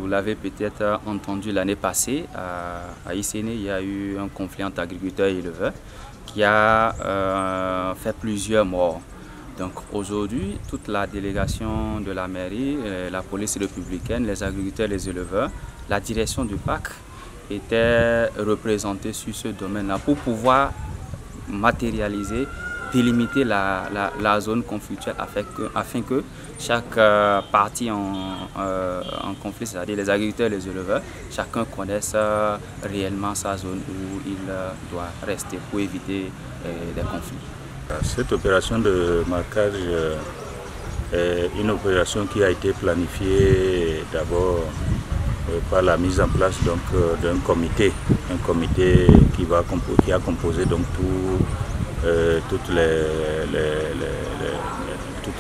Vous l'avez peut-être entendu l'année passée, à Isséné, il y a eu un conflit entre agriculteurs et éleveurs qui a fait plusieurs morts. Donc aujourd'hui, toute la délégation de la mairie, la police républicaine, les agriculteurs, les éleveurs, la direction du parc était représentée sur ce domaine-là pour pouvoir matérialiser, délimiter la zone conflictuelle afin que chaque partie en conflit, c'est-à-dire les agriculteurs et les éleveurs, chacun connaisse réellement sa zone où il doit rester pour éviter des conflits. Cette opération de marquage est une opération qui a été planifiée d'abord par la mise en place d'un comité, qui a composé donc toutes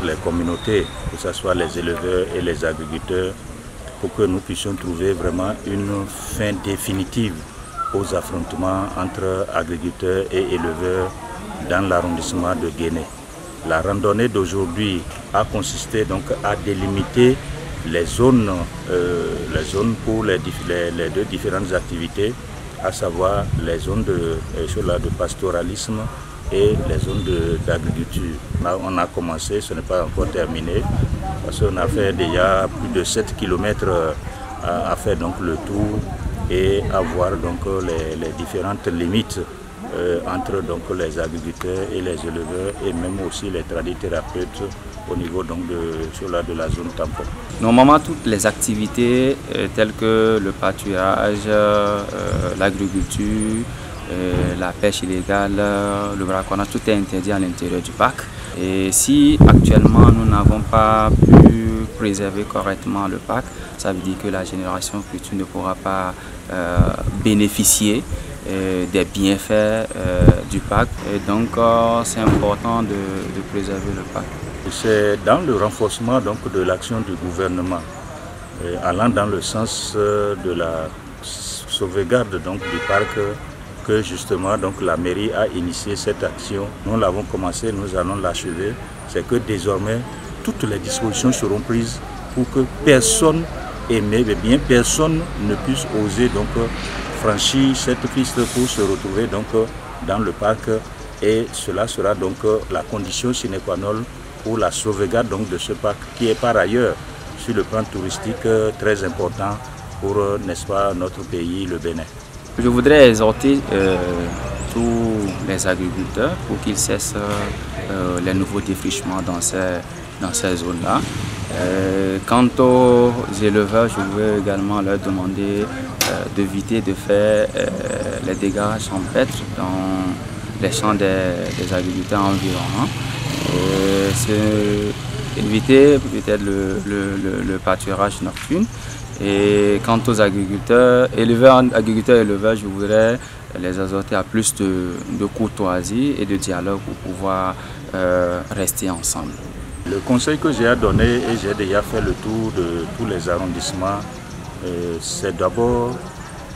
les communautés, que ce soit les éleveurs et les agriculteurs, pour que nous puissions trouver vraiment une fin définitive aux affrontements entre agriculteurs et éleveurs dans l'arrondissement de Guéné. La randonnée d'aujourd'hui a consisté donc à délimiter les zones pour les deux différentes activités, à savoir les zones de pastoralisme et les zones d'agriculture. Là, on a commencé, ce n'est pas encore terminé, parce qu'on a fait déjà plus de 7 km à faire donc le tour et à voir donc les différentes limites entre donc les agriculteurs et les éleveurs et même aussi les tradithérapeutes au niveau donc de la zone tampon. Normalement, toutes les activités telles que le pâturage, l'agriculture, la pêche illégale, le braconnage, tout est interdit à l'intérieur du parc. Et si actuellement nous n'avons pas pu préserver correctement le parc, ça veut dire que la génération future ne pourra pas bénéficier des bienfaits du parc. Et donc c'est important de préserver le parc. C'est dans le renforcement donc, de l'action du gouvernement, allant dans le sens de la sauvegarde donc, du parc, que justement donc, la mairie a initié cette action. Nous l'avons commencé, nous allons l'achever. C'est que désormais, toutes les dispositions seront prises pour que personne personne ne puisse oser donc, franchir cette piste pour se retrouver donc, dans le parc. Et cela sera donc la condition sine qua non pour la sauvegarde donc, de ce parc qui est par ailleurs sur le plan touristique très important pour, n'est-ce pas, notre pays, le Bénin. Je voudrais exhorter tous les agriculteurs pour qu'ils cessent les nouveaux défrichements dans ces zones-là. Quant aux éleveurs, je voudrais également leur demander d'éviter de faire les dégâts champêtres dans les champs des agriculteurs environnants. Éviter peut-être le pâturage nocturne. Et quant aux agriculteurs, éleveurs, je voudrais les exhorter à plus de courtoisie et de dialogue pour pouvoir rester ensemble. Le conseil que j'ai à donner, et j'ai déjà fait le tour de tous les arrondissements, c'est d'abord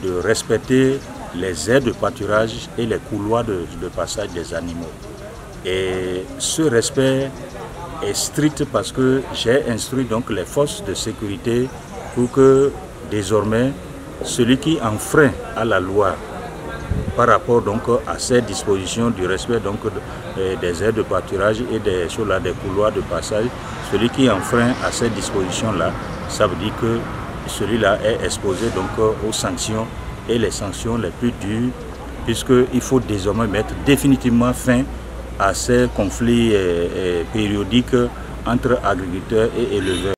de respecter les aires de pâturage et les couloirs de passage des animaux. Et ce respect est strict parce que j'ai instruit donc les forces de sécurité pour que désormais celui qui enfreint à la loi par rapport donc à ces dispositions du respect donc des aires de pâturage et des couloirs de passage, celui qui enfreint à ces dispositions-là, ça veut dire que celui-là est exposé donc aux sanctions et les sanctions les plus dures, puisqu'il faut désormais mettre définitivement fin à ces conflits périodiques entre agriculteurs et éleveurs.